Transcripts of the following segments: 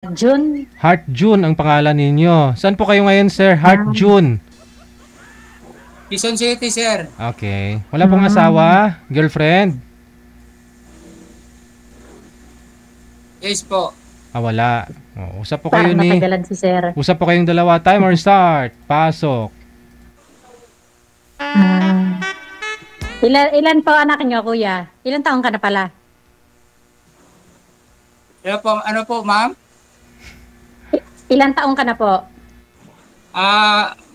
June? Heart June ang pangalan ninyo. Saan po kayo ngayon, sir? Heart Ah, June. Quezon City, sir. Okay. Wala pong hmm. asawa? Girlfriend? Yes po. Wala. Usap po kayo Parang ni... natagalan si Sir. Usap po kayong dalawa. Timer start. Pasok. Hmm. Ilan po anak niyo, kuya? Ilan taon ka na pala? Ano po, ma'am? Ilan taon ka na po?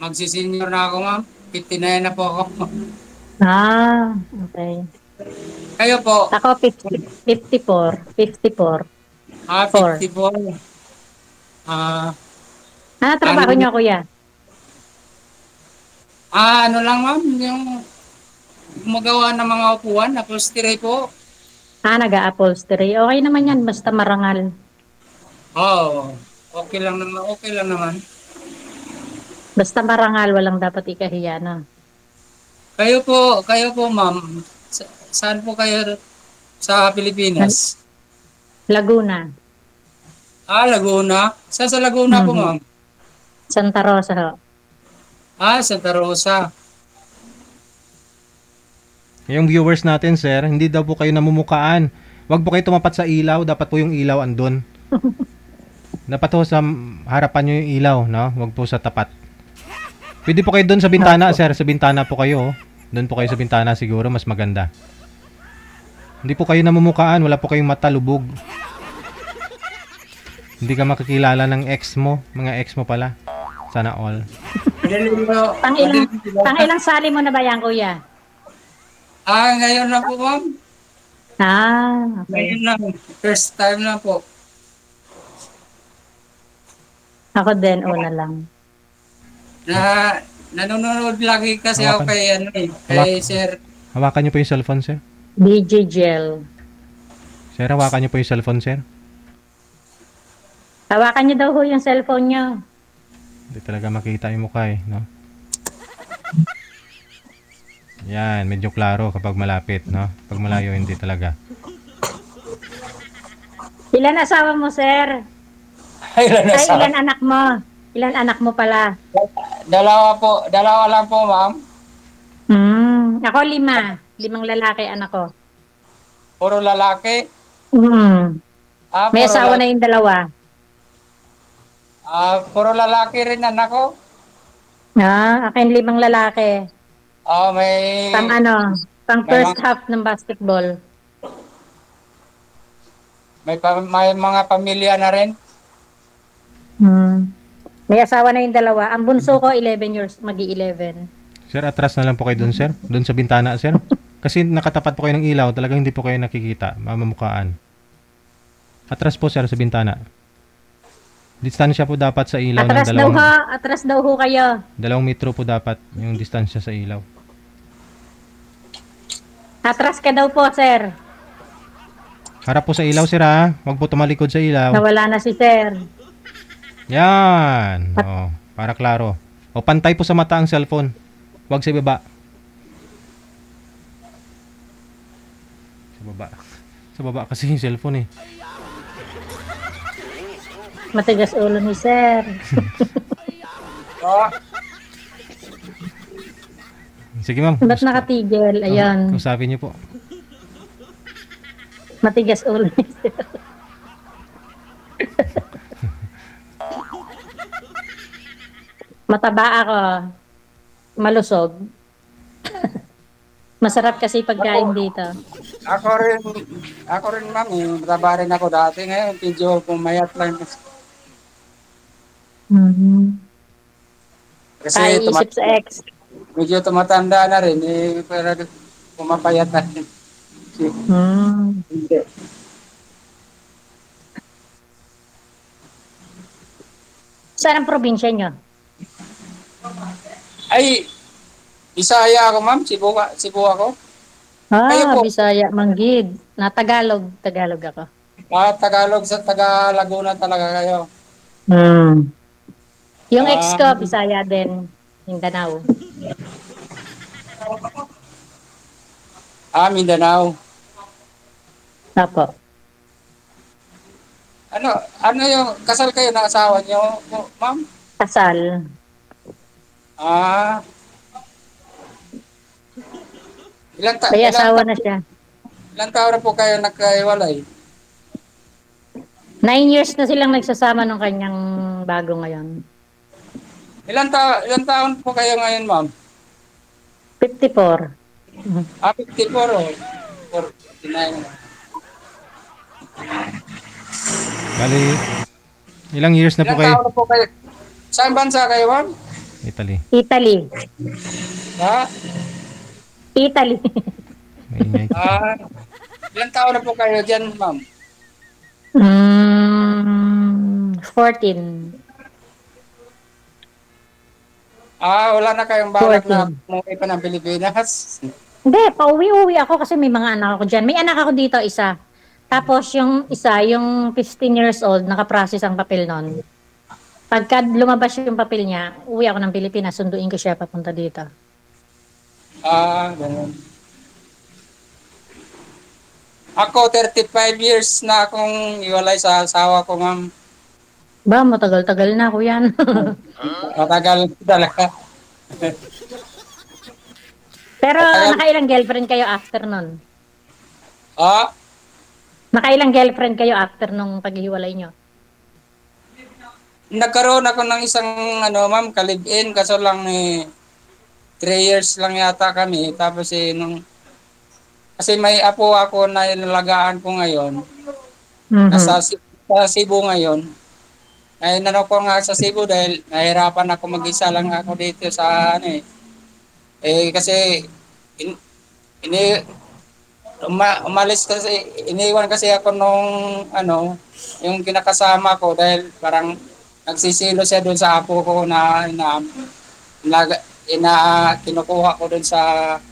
Magsisenior na ako, ma'am. 59 na po ako. Okay. Kayo po? Ako, 54. 54. 4. 54. Ah, Ano ano, trabaho niyo, kuya? ano lang, ma'am, yung gumagawa ng mga upuan, upholstery po. Nag-upholstery. Okay naman yan, basta marangal. Oo. Okay lang naman, okay lang naman. Basta marangal, walang dapat ikahiya, no? Kayo po, ma'am. Saan po kayo sa Pilipinas? Laguna. Laguna. Saan sa Laguna po, Mhm. ma'am? Santa Rosa, ho. Santa Rosa. Yung viewers natin, sir, hindi daw po kayo namumukaan. Huwag po kayo tumapat sa ilaw. Dapat po yung ilaw andun. Dapat po sa harapan nyo yung ilaw, no? Huwag po sa tapat. Pwede po kayo doon sa bintana, sir. Sa bintana po kayo. Doon po kayo sa bintana siguro. Mas maganda. Hindi po kayo namumukaan. Wala po kayong mata, lubog. Hindi ka makakilala ng ex mo. Mga ex mo pala. Sana all. Pang ilang sali mo na ba yan, kuya? Ngayon lang po, ma'am. Okay. Ngayon lang. First time lang po. Ako din, una lang. Nanonood lagi kasi Hawakan. ako kay Sir. Hawakan nyo po yung cellphone, sir. DJ Gel. Sir, hawakan nyo po yung cellphone, sir. Hawakan niyo daw ho yung cellphone niyo. Hindi talaga makita yung mukha eh, no? Yan, medyo klaro kapag malapit, no? Pag malayo, hindi talaga. Ilan asawa mo, sir? Ilan na Ay, sa? ilan anak mo? Ilan anak mo pala? Dalawa lang po, ma'am. Ako 5. 5 lalaki anak ko. Puro lalaki. Hmm. May Puro asawa na lalaki. yung dalawa. Puro lalaki rin anak ko. Akin 5 lalaki. May Pang may first mga, half ng basketball. may mga pamilya na rin. May asawa na yung dalawa. Ang bunso ko 11 years, magi-11. Sir, atras na lang po kayo dun, sir. Dun sa bintana, sir. Kasi nakatapat po kayo ng ilaw, talagang hindi po kayo nakikita, mamamukaan. Atras po, sir, sa bintana. Distansya po dapat sa ilaw ng Atras daw ho kayo. 2 metro po dapat yung distansya sa ilaw. Atras ka daw po, sir. Harap po sa ilaw, sir, ha? Huwag po tumalikod sa ilaw. Nawala na si sir. Yan. Para klaro. Pantay po sa mata ang cellphone. Huwag sa baba. Sa baba. Sa baba kasi yung cellphone eh. Matigas ulo ni sir. Sige, ma'am. Ba't nakatigil? Ayan. Kausapin niyo po. Matigas ulo ni sir. Mataba ako. Malusog. Masarap kasi pagkain dito. Ako rin, ma'am. Mataba rin ako dati. Ngayon, medyo pumayat lang. Kasi Kaiisip sa ex. medyo tumatanda na rin. Pero pumapayat na rin. Hindi. Saan ang probinsya nyo? Ay, Bisaya ako, ma'am. Cebu ako. Kayo po? Bisaya, Manggid. Tagalog ako. Tagalog sa taga Laguna talaga kayo. Yung ex ko, Bisaya din. Mindanao. Mindanao. Apo. Ano, ano yung kasal kayo ng asawa niyo, ma'am? Kasal. Ah, May asawa na siya. ilang taon na po kayo nagkahiwalay? 9 years na silang nagsasama nung kanyang bago ngayon. Ilang taon po kayo ngayon, ma'am? 54. Mhm. 54 o 49. Bali, ilang years na po Ilang kayo? taon na po kayo? Saan bansa kayo, ma'am? Italy. Italy. Ha? Italy. Maingay. Ah, ilang taon na po kayo dyan, ma'am? 14. Ah, wala na kayong balak na 14. umuwi pa ng Pilipinas? Hindi, pauwi-uwi ako kasi may mga anak ako dyan. May anak ako dito, isa. Tapos yung isa, yung 15 years old, nakaprocess ang papel nun. Pagka lumabas yung papel niya, uwi ako ng Pilipinas, sunduin ko siya papunta dito. Ah, ganun. Ako, 35 years na akong iwalay sa asawa ko, ma'am. Ba, matagal-tagal na ako yan. Matagal talaga. Pero Matagal. nakailang girlfriend kayo after nun? Ah, Nakailang girlfriend kayo after nung paghihiwalay nyo? nagkaroon ako ng isang, ma'am, kalib-in. Kaso lang, 3 years lang yata kami. Tapos, kasi may apo ako na inalagaan ko ngayon. Mhm. Sa Cebu ngayon. Ay, ko nga sa Cebu dahil nahirapan ako mag-isa lang ako dito sa, kasi, in, ini, umalis kasi, iniwan kasi ako nung, yung kinakasama ko dahil parang nagsisilo siya doon sa apo ko na, kinukuha ko doon sa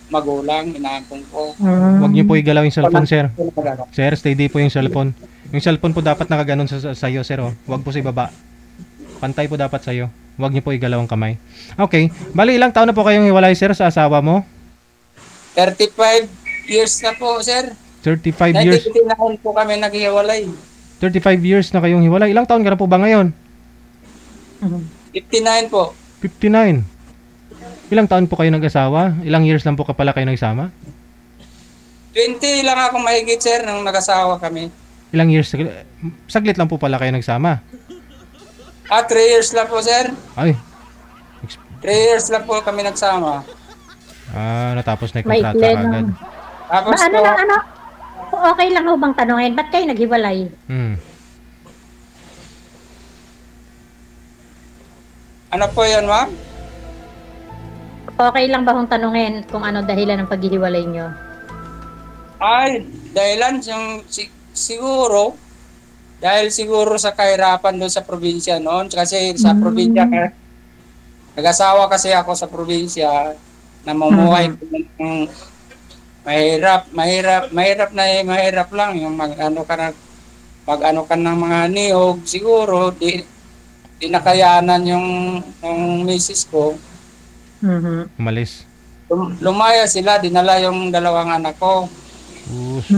magulang, inaapong ko. Huwag niyo po igalaw yung cellphone, sir. Sir, steady po yung cellphone. Yung cellphone po dapat nakaganon sa iyo, sir. Oh. Huwag po sa ibaba. Pantay po dapat sa iyo. Huwag niyo po igalaw ang kamay. Okay. Bali, ilang taon na po kayong hiwalay, sir, sa asawa mo? 35 years na po, sir. 35 years. 1989 po kami naghiwalay. 35 years na kayong hiwalay. Ilang taon ka na po ba ngayon? Mhm. 59 po. 59. Ilang taon po kayo nag-asawa? Ilang years lang po ka pala kayo nagsama? 20 lang ako mahigit, sir, nung nag-asawa kami. Ilang years? Saglit lang po pala kayo nagsama. 3 years lang po, sir. Ay, 3 years lang po kami nagsama. natapos na yung May kontrata plan agad. ng... Tapos Ba, ano po, lang, ano? Okay lang ho bang tanungin? Ba't kayo naghiwalay? Hmm. ano po yun, ma'am? Okay lang ba hong tanungin kung ano dahilan ng paghihiwalay nyo? Ay, dahilan yung siguro, dahil siguro sa kahirapan doon sa probinsya noon. Kasi sa probinsya, nag-asawa kasi ako sa probinsya, namumuhay ng mahirap lang yung mag-ano ka ng mga niyog. Siguro, di nakayanan yung misis ko. Mhm. Umalis. Lumaya sila, dinala yung dalawang anak ko. Us.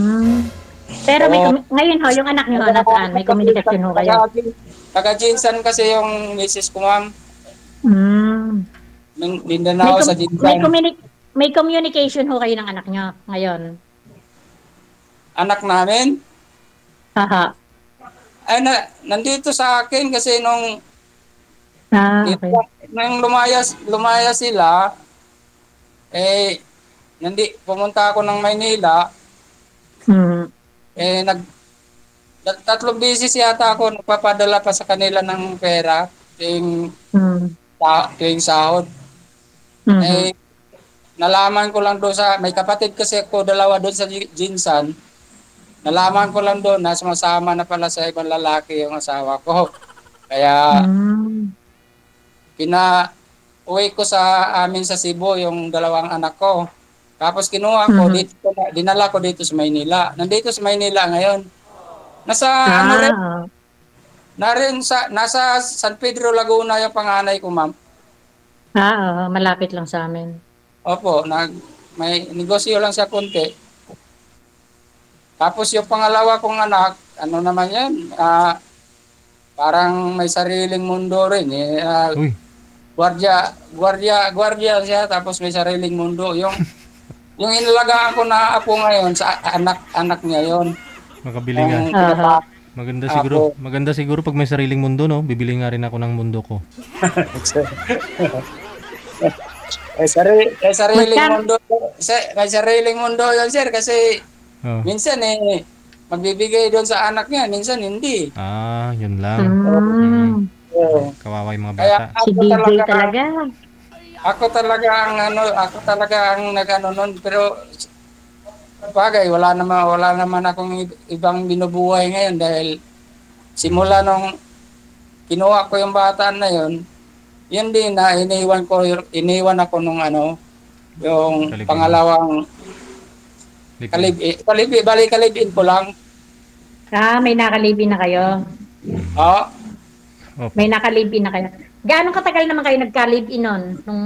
Pero ngayon ho, yung anak nyo nasaan? May komunikasyon ho kayo? Taga-Jinsan kasi yung misis ko, ma'am. Mm. Mindanao sa Jinsan. May communication ho kayo ng anak nyo ngayon? Anak namin, Haha. ay nandito sa akin kasi nung Okay. nung lumaya sila, pumunta ako ng Maynila, Mhm. tatlong beses yata ako nagpapadala pa sa kanila ng pera Mhm. tuwing sahod. Mhm. Nalaman ko lang doon may kapatid kasi ako, dalawa doon sa Jinsan. Nalaman ko lang doon na sumasama na pala sa ibang lalaki yung asawa ko. Kaya uwi ko sa amin sa Cebu yung dalawang anak ko. Tapos kinuha ko dinala ko dito sa Maynila. Nandito sa Maynila ngayon. Nasa nasa San Pedro Laguna yung panganay ko, ma'am. Oo, malapit lang sa amin. Opo, may negosyo lang siya konti. Tapos yung pangalawa kong anak, ano naman yan, parang may sariling mundo rin eh. Uy, Gwardiya siya tapos may sariling mundo. Yung inalagaan ko na apo ngayon sa anak niya yon. makabili nga. Yung Aha. Maganda Apo. siguro. Maganda siguro pag may sariling mundo, no? Bibili nga rin ako ng mundo ko. may sariling Magkano? mundo. May sariling mundo yun, sir, kasi Oh. minsan magbibigay doon sa anak niya, minsan hindi. Ah, yun lang. Mm. Oo. Kawawa yung mga Kaya bata. Si DJ talaga. Ako talaga ang nagano nun, pero bagay wala naman akong ibang binubuhay ngayon dahil simula nung kinuha ko yung bata na yun, yun din na iniwan ako nung yung Kalibin. pangalawang kalibin ko lang. May nakalibin na kayo. Oh, Opo. May nakalibin na kayo. Gaano katagal naman kayo nagka-live-in nun? Nung...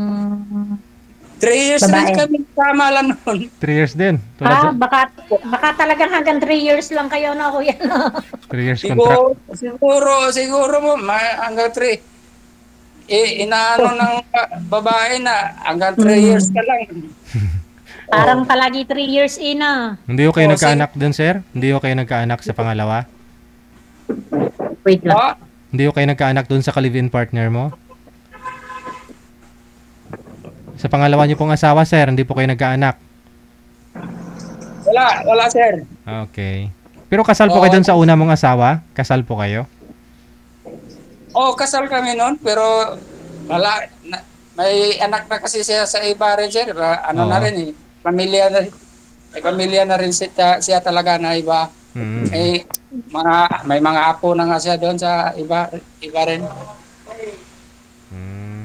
3 years Babae. rin kami tama lang nun. 3 years din. Tulad sa Baka talagang hanggang 3 years lang kayo na kuya. No? 3 years contract. Siguro mo hanggang 3. Inaano ng babae na hanggang 3 years ka lang. Parang palagi 3 years in ah. Hindi ko kayo Oh, nagkaanak dun, sir? Hindi ko kayo nagkaanak sa pangalawa? Wait lang. Oh, Hindi ko kayo nagkaanak dun sa live-in partner mo? Sa pangalawa niyo pong asawa, sir, hindi po kayo nagkaanak? wala sir. Okay. Pero kasal po Oo. kayo dun sa una mong asawa? Kasal po kayo? Oh, kasal kami noon pero may anak na kasi siya sa iba rin sir. Oo. Na rin eh. Pamilya na rin siya talaga na iba. Mm. May mga apo na nga siya doon sa iba rin. Mm.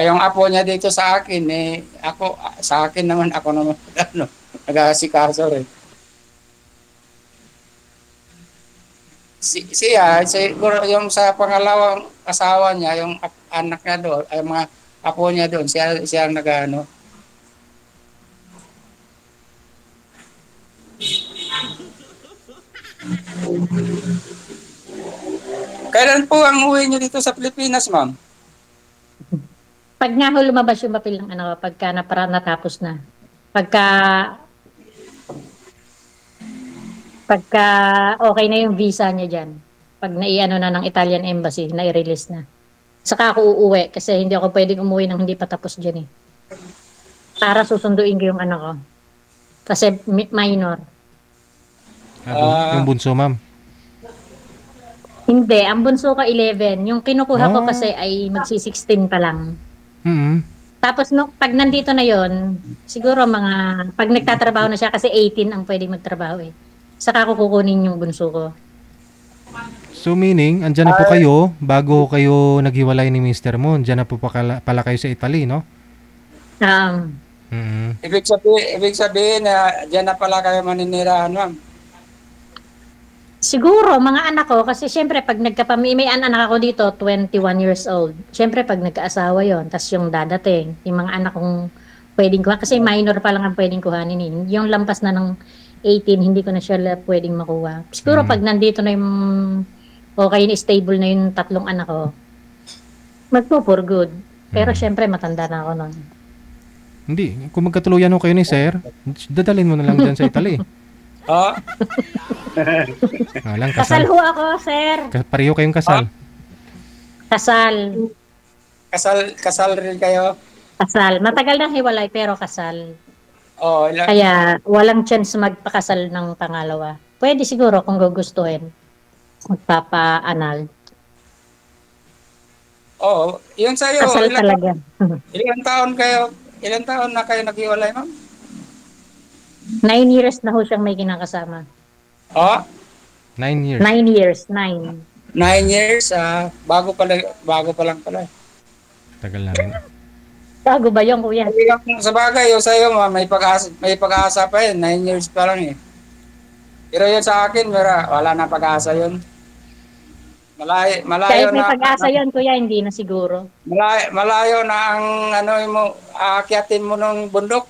Yung apo niya dito sa akin sa akin naman ako naman nag-aasikaso rin. Siya siguro yung sa pangalawang asawa niya, yung anak niya doon, ay mga apo niya doon, siya ang nag-ano. Kailan po ang uwi niyo dito sa Pilipinas, ma'am? Pag nga ho lumabas yung papel ng anak ko, pagka natapos na. Pagka okay na yung visa niya dyan. Pag naiano na ng Italian Embassy, nai-release na. Saka ako uuwi kasi hindi ako pwedeng umuwi nang hindi pa tapos dyan eh. Para susunduin ko yung anak ko. Kasi minor. Yung bunso, ma'am. Hindi, ang bunso ko 11. Yung kinukuha ko Ah. kasi ay magsi-16 pa lang. Mm. Tapos pag nandito na yon, siguro pag nagtatrabaho na siya kasi 18 ang pwedeng magtrabaho eh. Saka ko kukunin yung bunso ko. So meaning, andyan na po kayo bago kayo naghiwalay ni Mr. mo. Andyan na po pala kayo sa Italy, no? Mm. Ibig sabihin na diyan na pala kayo maninirahan, ma'am. Siguro, mga anak ko, kasi syempre pag may anak ako dito, 21 years old. Syempre pag nagkaasawa yon, tas yung dadating, yung mga anak kong pwedeng kuha, kasi minor pa lang ang pwedeng kuhanin eh. Yung lampas na ng 18, hindi ko na siya pwedeng makuha. Siguro pag nandito na yung okay na stable na yung tatlong anak ko, for good. Pero syempre matanda na ako nun. Hindi. Kung magkatuluyan ho kayo ni sir, dadalhin mo na lang dyan sa Italy. Oh, Lang, Kasal kasal. ho ako, sir. Pareho kayong kasal. Kasal. kasal rin kayo. Kasal. Matagal na hiwalay pero kasal. Oh, Kaya walang chance magpakasal ng pangalawa. Pwede siguro kung gugustuhin. Magpapa-anal. oh, yun sa'yo. Kasal talaga. Ilang taon na kayo naghiwalay, ma'am? 9 years na ho siyang may kinakasama. Oh, 9 years. 9 years. 9. 9 years. Bago pa lang pala. Tagal na rin. Bago ba yung kuya? Sa bagay, yung sa'yo, may pag-asa pa yun. 9 years pa lang eh. Pero yun sa akin, wala na pag-asa yun. Malayo Kahit may na. pag-asa yun, kuya, hindi na siguro. Malayo na ang aakyatin mo ng bundok.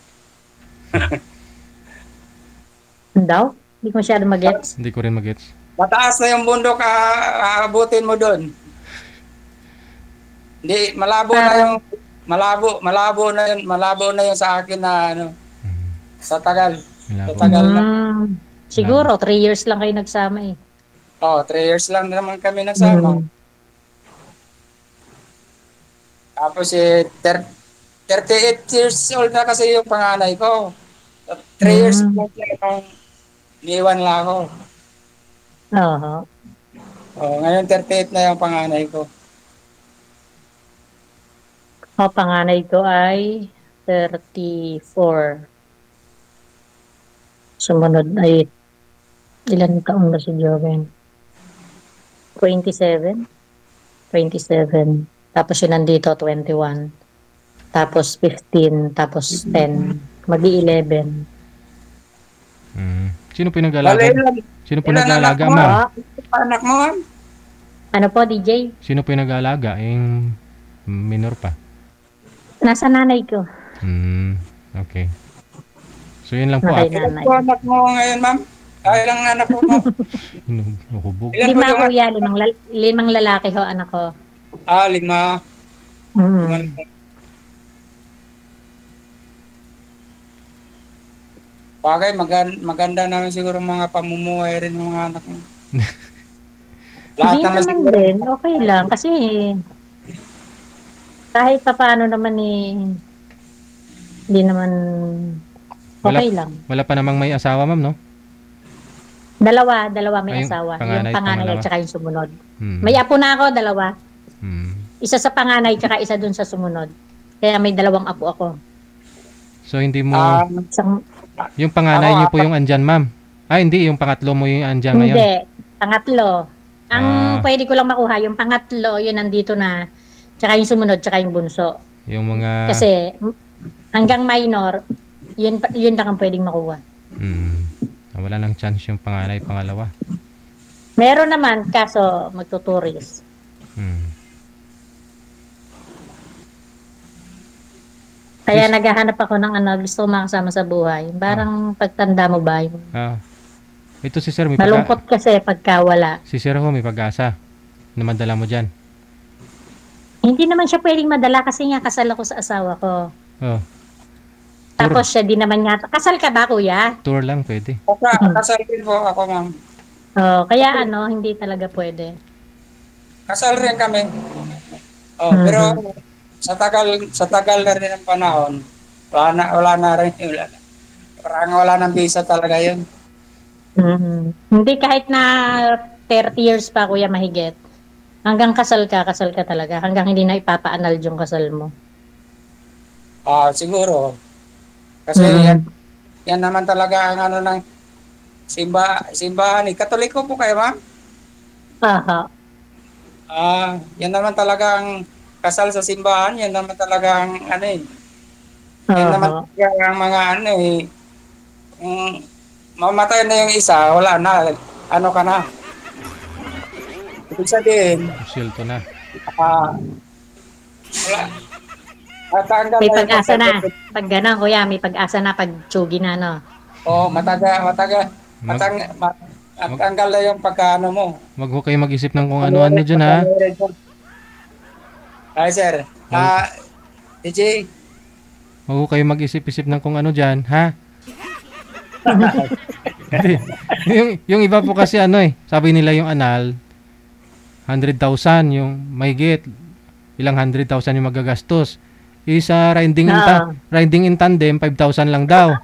Daw? Hindi ko masyado mag-gets. Hindi ko rin mag-gets. Mataas na yung bundok, aabutin mo doon. Hindi, malabo na yung, malabo na yung sa akin na, ano, sa tagal. Sa tagal na. Siguro, 3 years lang kayo nagsama eh. 3 years lang naman kami nagsama. Tapos 38 years old na kasi yung panganay ko. 3 years old lang niwan lang ako. Oo. Ngayon 38 na yung panganay ko. Panganay ko ay 34. Sumunod ay ilan taon na si Joven? 27. Tapos yun nandito, 21. Tapos 15. Tapos 10. Mag-11. Sino pinag-alaga? Sino pinag-alaga, ma'am? Anak mo, ma'am? Ano po, DJ? Sino pinag-alaga? Yung minor pa. Nasa nanay ko. Okay. So yun lang po. Nanay. Ilan anak mo ngayon, ma'am? Ilang anak mo, ma'am? Nakubog. 5 kuya, 5 lalaki ho, anak ko. 5. Bagay, maganda naman siguro mga pamumuhay rin ng mga anak mo. Hindi naman din, okay lang. Kasi kahit pa paano naman hindi naman okay lang. Wala pa namang may asawa, ma'am, no? Dalawa may asawa. Panganay, yung panganay pangalawa. at saka yung sumunod. May apo na ako, 2. Isa sa panganay tsaka isa dun sa sumunod. Kaya may 2 apo ako. So hindi mo... Yung panganay niyo po yung andyan, ma'am? Hindi. Yung pangatlo mo yung andyan ngayon? Hindi. Pangatlo. Ang pwede ko lang makuha, yung pangatlo, yun nandito na. Tsaka yung sumunod, tsaka yung bunso. Yung mga... Kasi hanggang minor, yun lang ang pwedeng makuha. Wala nang chance yung panganay, pangalawa. Meron naman, kaso magtuturis. Kaya naghahanap ako ng gusto ko makasama sa buhay. Parang pagtanda mo ba yun? Ito si Sir, malungkot kasi pagka wala. Si Sir ho, may pag-asa na madala mo dyan. Hindi naman siya pwedeng madala kasi nga kasal ako sa asawa ko. Tapos siya din naman nga. Kasal ka ba, kuya? Tour lang pwede. Kasal din po ako, ma'am. Kaya hindi talaga pwede. Kasal rin kami. Pero sa tagal na rin ng panahon, wala na rin. Parang wala nang visa talaga yun. Hindi kahit na 30 years pa, kuya, mahigit. Hanggang kasal ka talaga. Hanggang hindi na ipapa-annul yung kasal mo. Siguro. Kasi yan naman talaga ang ng simbahan. Katoliko po kayo, ma'am? Yan naman talaga ang kasal sa simbahan. Yan naman talaga ang yan naman talaga ang mga mamatay na yung isa, wala na. Ka na. Ibig sabihin, Silto na. wala. May pag-asa na. Pag gano'n, kuya, may pag-asa na pag tsugi na, no? Matanggal na yung pagkaano mo. Wag ho kayo mag-isip ng kung ano-ano dyan, ha? Ay, sir. DJ. Wag ho kayo mag-isip-isip ng kung ano dyan, ha? yung iba po kasi sabi nila yung anal, 100,000 yung mahigit, ilang 100,000 yung magagastos. Isa riding in tandem, 5,000 lang daw.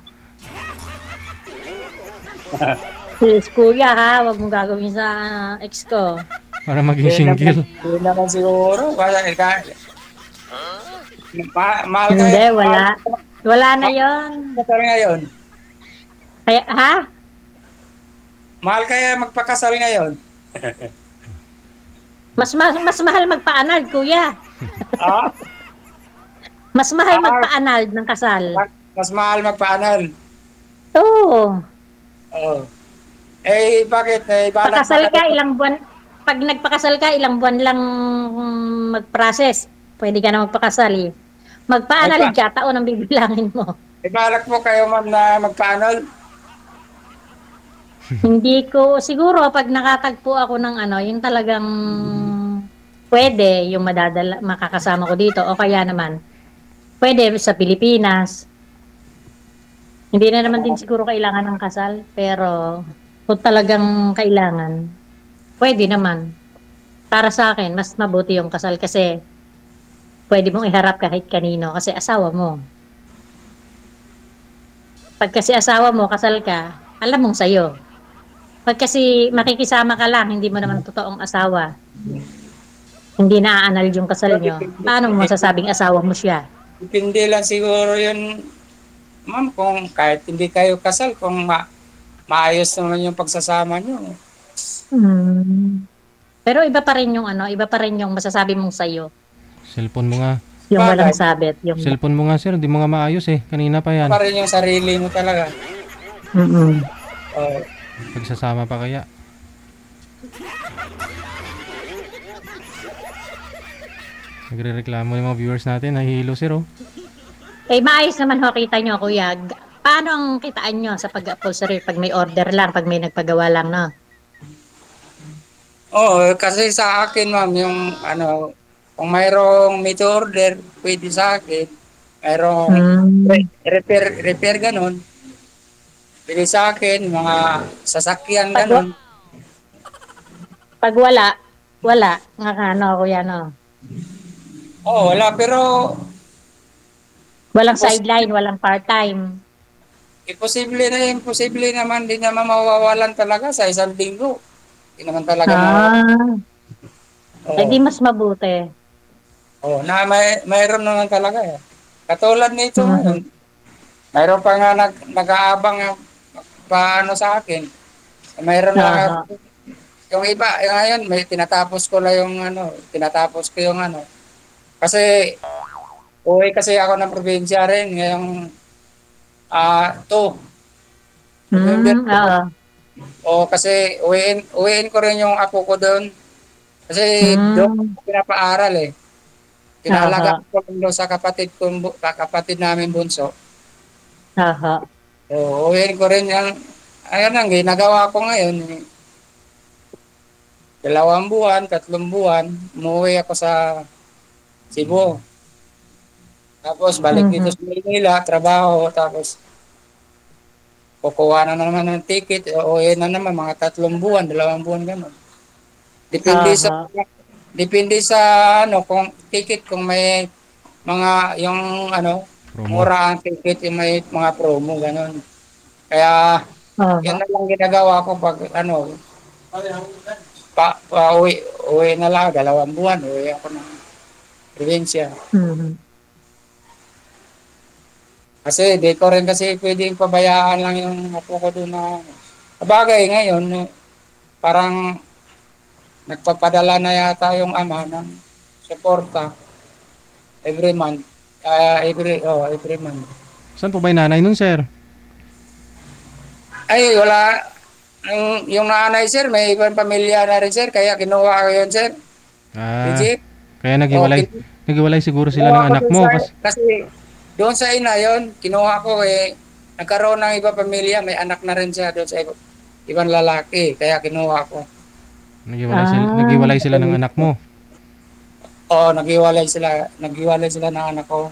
Yes, kuya, ha? Huwag mong gagawin sa ex ko. Para maging single. Hindi naman siguro. Mahal ka. Hindi, wala. Wala na yon. Kasal ngayon. Kaya, ha? Mahal kaya magpakasal ngayon. Mas mahal magpa-anal, kuya. Mas mahal magpa-anal ng kasal. Mas mahal magpa-anal. Oo. Bakit? Pakasal ka, ilang buwan. Pag nagpakasal ka, ilang buwan lang mag-process. Pwede ka na magpakasal. Magpa-anal ka, taon ang bibilangin mo. Balak mo kayo, ma'am, na magpa-anal? Hindi ko siguro pag nakatagpo ako ng ano, yung talagang pwede yung makakasama ko dito o kaya naman pwede sa Pilipinas. Hindi na naman din siguro kailangan ng kasal, pero kung talagang kailangan, pwede naman. Para sa akin, mas mabuti yung kasal kasi pwede mong iharap kahit kanino kasi asawa mo. Pag kasi asawa mo, kasal ka, alam mong sayo. Pag kasi makikisama ka lang, hindi mo naman totoong asawa, hindi na-annul yung kasal nyo, paano mo masasabing asawa mo siya? Depende lang siguro yun, ma'am, kung kahit hindi kayo kasal, kung maayos naman yung pagsasama nyo. Hmm. Pero iba pa rin yung ano, iba pa rin yung masasabi mong sayo. Cellphone mo nga. Yung walang Bagay, sabit. Yung... Cellphone mo nga, sir. Hindi mo nga maayos eh. Kanina pa yan. pa rin yung sarili mo talaga. Mm-mm. Oh, Pagsasama pa kaya. Nagre-reklamo yung mga viewers natin. Nahihilo, sir, oh. Eh, maayos naman ho, kita nyo, kuya. Paano ang kitaan nyo sa pag-upholstery? Pag may order lang, pag may nagpagawa lang, no? kasi sa akin, ma'am, yung ano, kung mayroong meet order, pwede sa akin. Mayroong Hmm. repair ganun. Pwede sa akin, mga sasakyan Pag, ganun. pag wala. Nga ka, no, kuya, no? Wala, pero Walang impos- sideline, walang part-time. imposible naman, di naman mawawalan talaga sa isang linggo. Hindi naman talaga Ah, eh Oo. di mas mabuti. Mayroon naman talaga eh. Katulad nito Mhm. ngayon, mayroon pa nga nag-aabang paano sa akin. Mayroon na Aha. yung iba, ngayon may tinatapos ko lang yung ano, tinatapos ko yung ano. Kasi uwi kasi ako ng probinsya rin ngayong 2 November. Oo. Kasi uwiin ko rin yung apo ko doon. Kasi doon Hmm. ako pinapaaral eh. Aha. Pinalagaan ko lang doon sa kapatid namin bunso. Aha. Uwiin ko rin yung, ayun ang ginagawa ko ngayon. 2 buwan, 3 buwan, umuwi ako sa Cebu. Tapos balik dito Mhm. sa Manila, trabaho, tapos kukuha na naman ng ticket, uwi na naman mga 3 buwan, 2 buwan gano'n. Depende sa Aha. depende sa ano kung ticket kung may mga yung ano Promo. mura ang ticket yung may mga promo gano'n. Kaya yan Aha. na lang ginagawa ko pag ano uwi na lang 2 buwan, uwi ako ng probinsya. Mhm. Kasi di ko rin kasi pwedeng pabayaan lang yung apo ko doon na bagay ngayon, parang nagpapadala na yata yung ama ng suporta every month. Every month. Saan po ba yung nanay nun, sir? Ay, wala. Yung nanay, sir, may ibang pamilya na rin, sir. Kaya kinuha ko yun, sir. Ah, Legit. kaya O, naghiwalay. Naghiwalay siguro sila ng kinuha ko anak dun mo. sa, Kasi, kasi doon sa ina yon kinuha ko nagkaroon ng iba pamilya, may anak na rin siya doon sa ibang lalaki. Kaya kinuha ko. Ah. naghiwalay sila ng anak mo. Naghiwalay sila ng anak ko.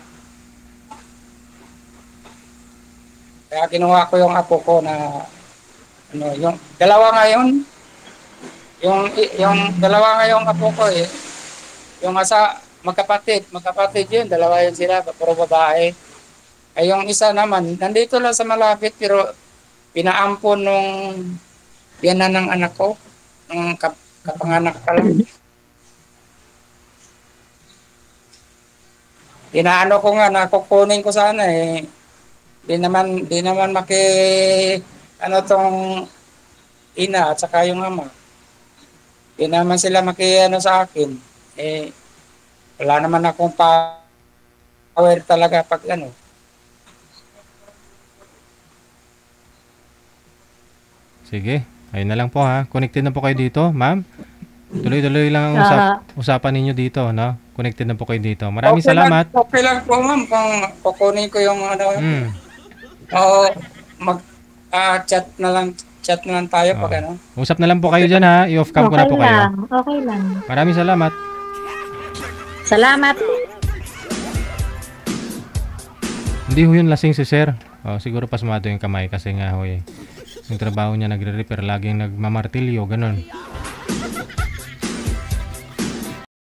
Kaya kinuha ko yung apo ko na ano, yung dalawa ngayon, yung dalawa ngayong apo ko yung magkapatid yun, dalawa yun sila, puro babae. Ay yung isa naman, nandito lang sa malapit pero pinaampon nung biyanan ng anak ko, ng kapanganak pa lang. Inaano ko nga, nakukunin ko sana di naman ano tong ina at saka yung ama. Di naman sila ano sa akin. Wala naman akong power talaga pag ano. Sige. Ayun na lang po ha. Connected na po kayo dito, ma'am. Tuloy-tuloy lang ang Aha. usapan ninyo dito, no? Connected na po kayo dito. Maraming salamat. Okay lang po ma'am kung kukunin ko yung ano. Mm. O mag chat na lang chat naman tayo pag ano. Usap na lang po kayo dyan ha. I-off cam ko na po kayo. Okay lang. Maraming salamat. Salamat. Hindi ho yun lasing si sir. Siguro pasmado yung kamay kasi nga ho yung trabaho niya nagre-repair, laging nagmamartilyo, ganun.